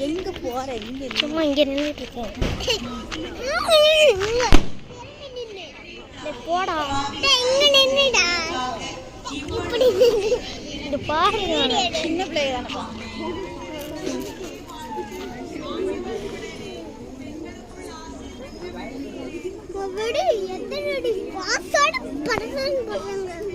எங்க போற? இங்க சும்மா இங்க நின்னுட்டு இருக்கேன். போடா இங்க நின்னுடா. இப்படி இந்த பாருங்க சின்ன பிள்ளைங்க தானே. விடு எத்தனை பாசாட படலாம் போறாங்க.